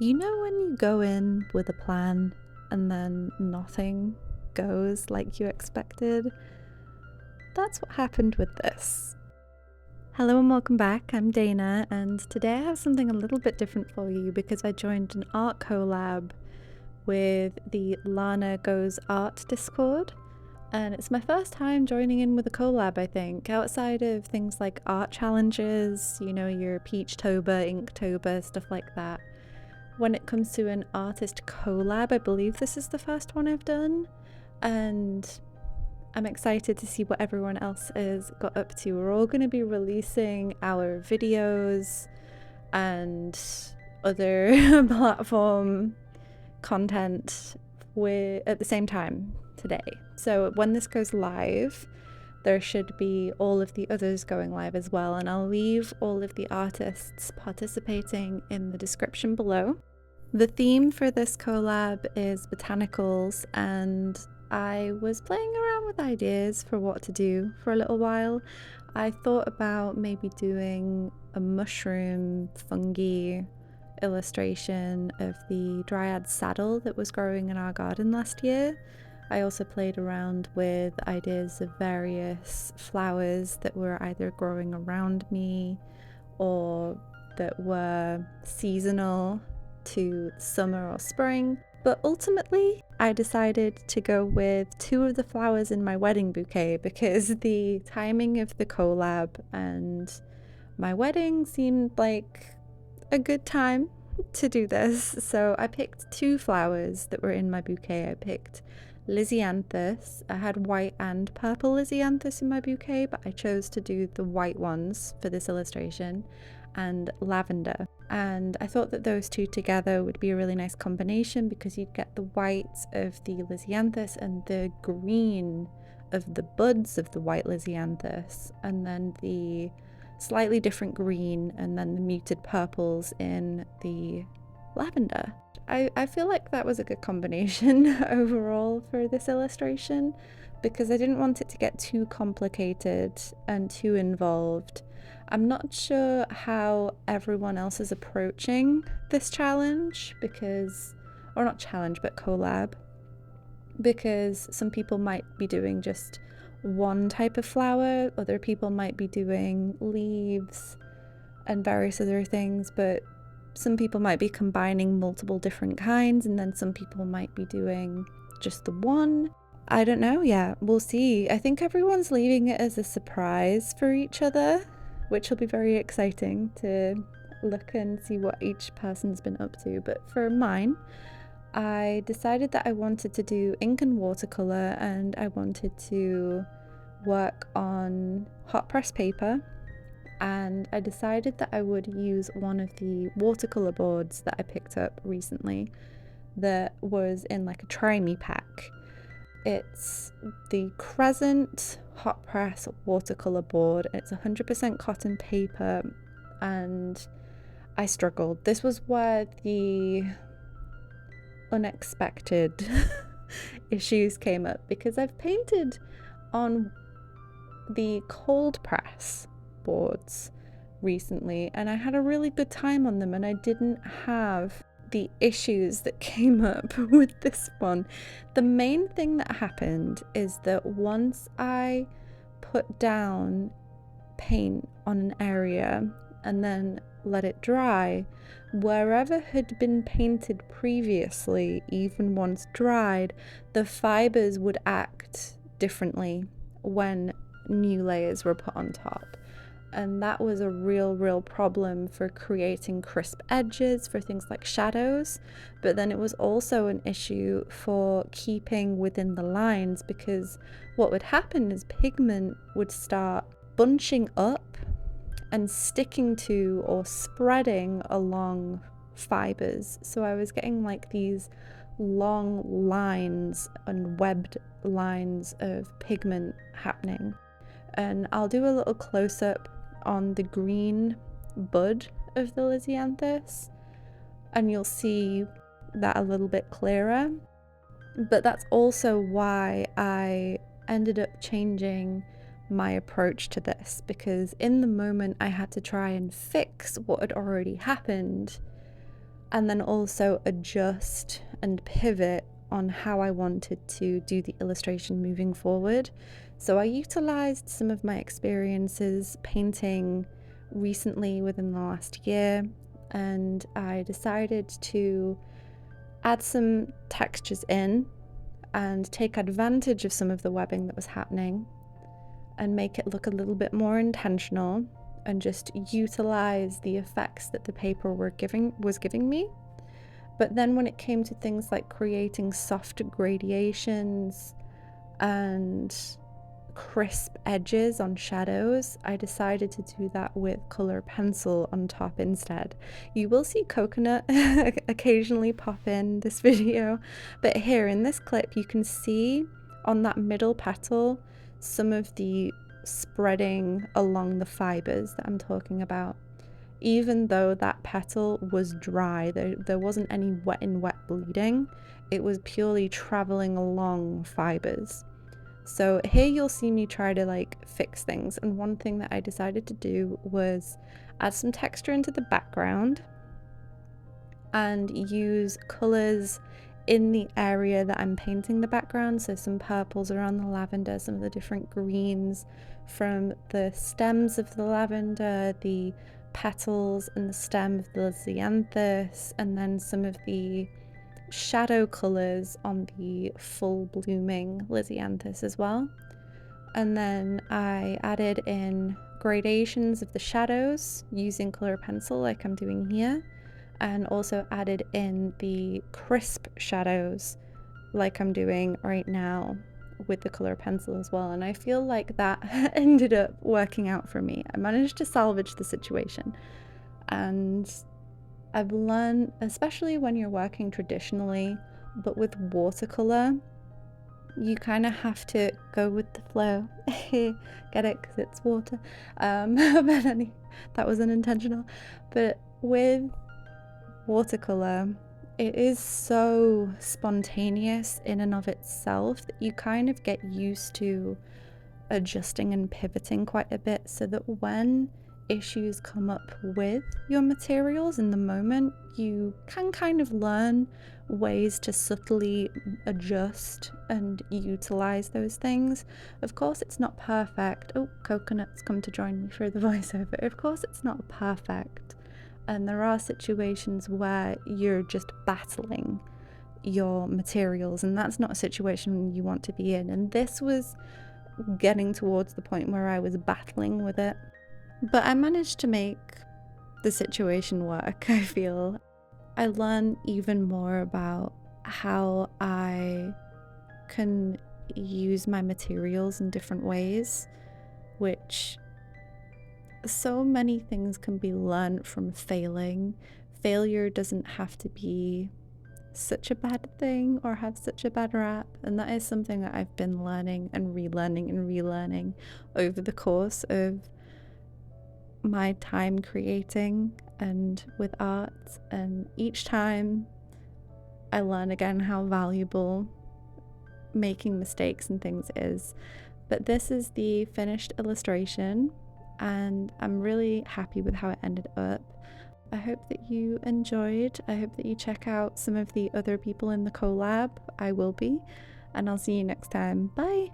You know when you go in with a plan and then nothing goes like you expected? That's what happened with this. Hello and welcome back, I'm Dana, and today I have something a little bit different for you because I joined an art collab with the Lana Goes Art Discord, and it's my first time joining in with a collab, I think, outside of things like art challenges, you know, your Peachtober, Inktober, stuff like that. When it comes to an artist collab, I believe this is the first one I've done, and I'm excited to see what everyone else has got up to. We're all going to be releasing our videos and other platform content at the same time today. So when this goes live, there should be all of the others going live as well, and I'll leave all of the artists participating in the description below. The theme for this collab is botanicals, and I was playing around with ideas for what to do for a little while. I thought about maybe doing a mushroom fungi illustration of the dryad saddle that was growing in our garden last year. I also played around with ideas of various flowers that were either growing around me or that were seasonal to summer or spring. But ultimately, I decided to go with two of the flowers in my wedding bouquet because the timing of the collab and my wedding seemed like a good time to do this. So I picked two flowers that were in my bouquet. I picked Lisianthus. I had white and purple Lisianthus in my bouquet, but I chose to do the white ones for this illustration, and lavender. And I thought that those two together would be a really nice combination because you'd get the white of the Lisianthus and the green of the buds of the white Lisianthus, and then the slightly different green and then the muted purples in the lavender. I feel like that was a good combination overall for this illustration because I didn't want it to get too complicated and too involved. I'm not sure how everyone else is approaching this challenge or not challenge, but collab, because some people might be doing just one type of flower, other people might be doing leaves and various other things, but some people might be combining multiple different kinds, and then some people might be doing just the one. I don't know yet, we'll see. I think everyone's leaving it as a surprise for each other, which will be very exciting to look and see what each person's been up to. But for mine, I decided that I wanted to do ink and watercolour, and I wanted to work on hot press paper, and I decided that I would use one of the watercolour boards that I picked up recently that was in like a try me pack. It's the Crescent hot press watercolour board. It's 100% cotton paper, and I struggled. This was where the unexpected issues came up, because I've painted on the cold press boards recently and I had a really good time on them, and I didn't have the issues that came up with this one. The main thing that happened is that once I put down paint on an area and then let it dry, wherever had been painted previously, even once dried, the fibers would act differently when new layers were put on top. And that was a real problem for creating crisp edges for things like shadows. But then it was also an issue for keeping within the lines, because what would happen is pigment would start bunching up and sticking to or spreading along fibers. So I was getting like these long lines and webbed lines of pigment happening. And I'll do a little close-up on the green bud of the Lisianthus, and you'll see that a little bit clearer. But that's also why I ended up changing my approach to this, because in the moment I had to try and fix what had already happened, and then also adjust and pivot on how I wanted to do the illustration moving forward. So I utilized some of my experiences painting recently within the last year, and I decided to add some textures in and take advantage of some of the webbing that was happening and make it look a little bit more intentional, and just utilize the effects that the paper was giving me. But then when it came to things like creating soft gradations and crisp edges on shadows, I decided to do that with color pencil on top instead. You will see coconut occasionally pop in this video, but here in this clip you can see on that middle petal some of the spreading along the fibers that I'm talking about. Even though that petal was dry, there wasn't any wet in wet bleeding, it was purely traveling along fibers. So here you'll see me try to like fix things, and one thing that I decided to do was add some texture into the background and use colors in the area that I'm painting the background. So some purples around the lavender, some of the different greens from the stems of the lavender, the petals and the stem of the lisianthus, and then some of the shadow colors on the full blooming lisianthus as well. And then I added in gradations of the shadows using color pencil like I'm doing here, and also added in the crisp shadows like I'm doing right now with the color pencil as well. And I feel like that ended up working out for me. I managed to salvage the situation, and I've learned, especially when you're working traditionally, but with watercolor, you kind of have to go with the flow. Get it? Because it's water. That was unintentional. But with watercolor, it is so spontaneous in and of itself that you kind of get used to adjusting and pivoting quite a bit, so that when issues come up with your materials in the moment, you can kind of learn ways to subtly adjust and utilize those things. Of course, it's not perfect. Oh, Coconut's come to join me for the voiceover. Of course, it's not perfect, and there are situations where you're just battling your materials, and that's not a situation you want to be in. And this was getting towards the point where I was battling with it. But I managed to make the situation work, I feel. I learned even more about how I can use my materials in different ways, which so many things can be learned from failing. Failure doesn't have to be such a bad thing or have such a bad rap, and that is something that I've been learning and relearning over the course of my time creating and with art, and each time I learn again how valuable making mistakes and things is. But this is the finished illustration, and I'm really happy with how it ended up. I hope that you enjoyed. I hope that you check out some of the other people in the collab. I will be, and I'll see you next time. Bye!